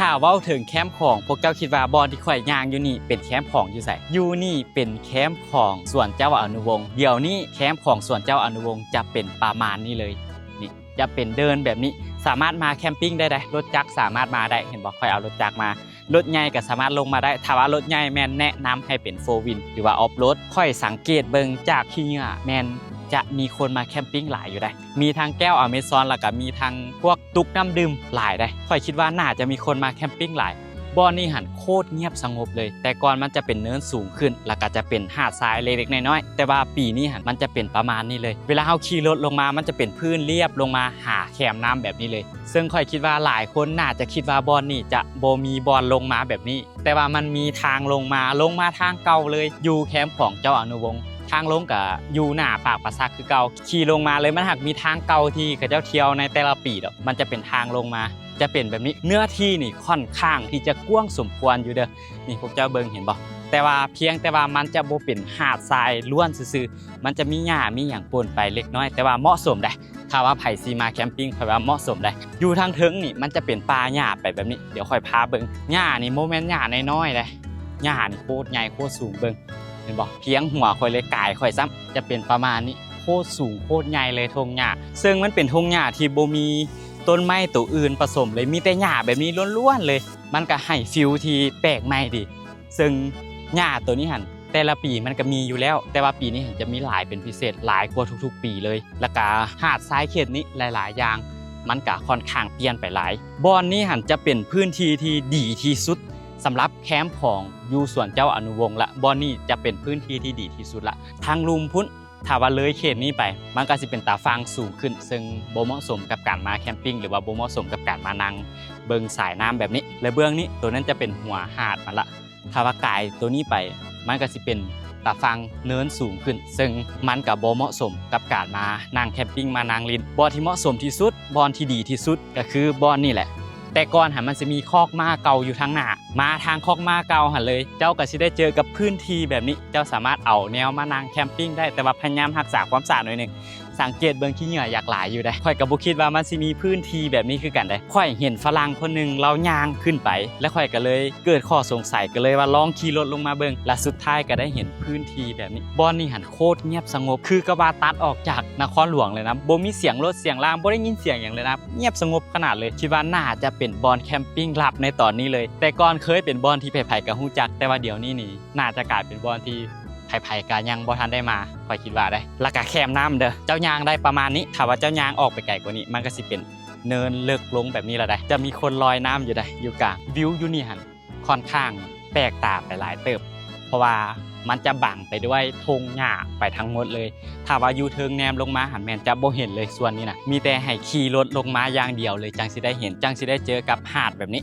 ถ้าเว้าถึงแคมป์ของพวกเจ้าคิดว่าบอนที่ข่อยย่างอยู่นี่เป็นแคมป์ของอยู่ไสอยู่นี่เป็นแคมป์ของสวนเจ้าอนุวงศ์เดี๋ยวนี้แคมป์ของสวนเจ้าอนุวงศ์จะเป็นประมาณนี้เลยนี่จะเป็นเดินแบบนี้สามารถมาแคมปิ้งได้รถจักรสามารถมาได้เห็นบอกข่อยเอารถจักรมารถใหญ่ก็สามารถลงมาได้ถ้าว่ารถใหญ่แม่นแนะนำให้เป็น4 วินหรือว่าออฟโรดค่อยสังเกตเบิ่งจากขี้เหงื่อแม่นจะมีคนมาแคมปิ้งหลายอยู่ได้มีทางแก้วอเมซอนแล้วก็มีทางพวกตุกน้ำดื่มหลายได้ค่อยคิดว่าน่าจะมีคนมาแคมปิ้งหลายบ่อนี่หันโคตรเงียบสงบเลยแต่ก่อนมันจะเป็นเนินสูงขึ้นแล้วก็จะเป็นหาดทรายเล็กๆน้อยๆแต่ว่าปีนี้หันมันจะเป็นประมาณนี้เลยเวลาเฮาขี่รถลงมามันจะเป็นพื้นเรียบลงมาหาแคมน้ำแบบนี้เลยซึ่งค่อยคิดว่าหลายคนน่าจะคิดว่าบ่อนี่จะบ่มีบ่อนลงมาแบบนี้แต่ว่ามันมีทางลงมาทางเก่าเลยอยู่แคมป์ของเจ้าอนุวงศ์ทางลงกับอยู่หน้าปากปราสาทคือเก่าขี่ลงมาเลยมันหักมีทางเก่าที่เขาเจ้าเที่ยวในแต่ละปีมันจะเป็นทางลงมาจะเป็นแบบนี้เนื้อที่นี่ค่อนข้างที่จะกว้างสมควรอยู่เด้อนี่พวกเจ้าเบิ่งเห็นบ่แต่ว่าเพียงแต่ว่ามันจะบ่เป็นหาดทรายล้วนซื่อๆมันจะมีหญ้ามีหยังปนไปเล็กน้อยแต่ว่าเหมาะสมได้ถ้าว่าไผสิมาแคมปิ้งค่อยว่าเหมาะสมได้อยู่ทางเทิงนี่มันจะเป็นป่าหญ้าไปแบบนี้เดี๋ยวค่อยพาเบิ่งหญ้านี่บ่แม่นหญ้าน้อยๆเด้หญ้านี่โคตรใหญ่โคตรสูงเบิ่งเห็นบ่เพียงหัวค่อยเลยกายค่อยซ้ำจะเป็นประมาณนี้โคตรสูงโคตรใหญ่เลยทงหญ้าซึ่งมันเป็นทงหญ้าที่บ่มีต้นไม้ตัวอื่นผสมเลยมีแต่หญ้าแบบนี้ล้วนๆเลยมันก็ให้ฟิลที่แปลกใหม่ดีซึ่งหญ้าตัวนี้หันแต่ละปีมันก็มีอยู่แล้วแต่ว่าปีนี้จะมีหลายเป็นพิเศษหลายกว่าทุกๆปีเลยแล้วก็หาดทรายเขตนี้หลายๆอย่างมันก็ค่อนข้างเปลี่ยนไปหลายบ่อนนี้หันจะเป็นพื้นที่ที่ดีที่สุดสำหรับแคมป์ของอยู่สวนเจ้าอนุวงศ์ละบ่อนนี้จะเป็นพื้นที่ที่ดีที่สุดละทางลุมพุ้นถ้าว่าเลยเขตนี้ไปมันก็สิเป็นตาฟางสูงขึ้นซึ่งบ่เหมาะสมกับการมาแคมปิ้งหรือว่าบ่เหมาะสมกับการมานั่งเบิ่งสายน้ำแบบนี้และเบื้องนี้ตัวนั้นจะเป็นหัวหาดมันละถ้าว่ากายตัวนี้ไปมันก็สิเป็นตาฟางเนินสูงขึ้นซึ่งมันก็บ่เหมาะสมกับการมานั่งแคมปิ้งมานั่งลินบ่อที่เหมาะสมที่สุดบ่อที่ดีที่สุดก็คือบ่อนี่แหละแต่ก่อนหันมันจะมีคอกม้าเก่าอยู่ทางหน้ามาทางคอกม้าเก่าหันเลยเจ้าก็สิได้เจอกับพื้นที่แบบนี้เจ้าสามารถเอาแนวมานั่งแคมปิ้งได้แต่ว่าพยายามรักษาความสะอาดหน่อยนึงสังเกตเบิ่งขี้เหงื่ออยากหลายอยู่ได้ค่อยก็บ่คิดว่ามันสิมีพื้นที่แบบนี้คือกันได้ค่อยเห็นฝรั่งคนนึงเราย่างขึ้นไปแล้วค่อยก็เลยเกิดข้อสงสัยก็เลยว่าลองขี่รถลงมาเบิ่งและสุดท้ายก็ได้เห็นพื้นที่แบบนี้บ่อนนี่หันโคตรเงียบสงบคือกว่าตัดออกจากนครหลวงเลยนะบ่มีเสียงรถเสียงรางบ่ได้ยินเสียงอย่างเลยนะเงียบสงบขนาดเลยคิดว่าน่าจะเป็นบ่อนแคมปิ้งลับในตอนนี้เลยแต่ก่อนเคยเป็นบ่อนที่ไผๆก็ฮู้จักแต่ว่าเดี๋ยวนี้นี่น่าจะกลายเป็นบ่อนที่ไผ่ๆก็ยังบ่ทันได้มาค่อยคิดว่าได้แล้วก็แคมน้ำเด้อเจ้ายางได้ประมาณนี้ถ้าว่าเจ้ายางออกไปไกลกว่านี้มันก็สิเป็นเนินเลิกลงแบบนี้ละได้จะมีคนลอยน้ำอยู่ได้อยู่กลางวิวอยู่นี่หันค่อนข้างแปลกตาไปหลายเติบเพราะว่ามันจะบังไปด้วยธงหญ้าไปทั้งหมดเลยถ้าว่าอยู่เทิงแนมลงมาหันแม่นจะบ่เห็นเลยส่วนนี้นะมีแต่ให้ขี่รถลงมาอย่างเดียวเลยจังสิได้เห็นจังสิได้เจอกับหาดแบบนี้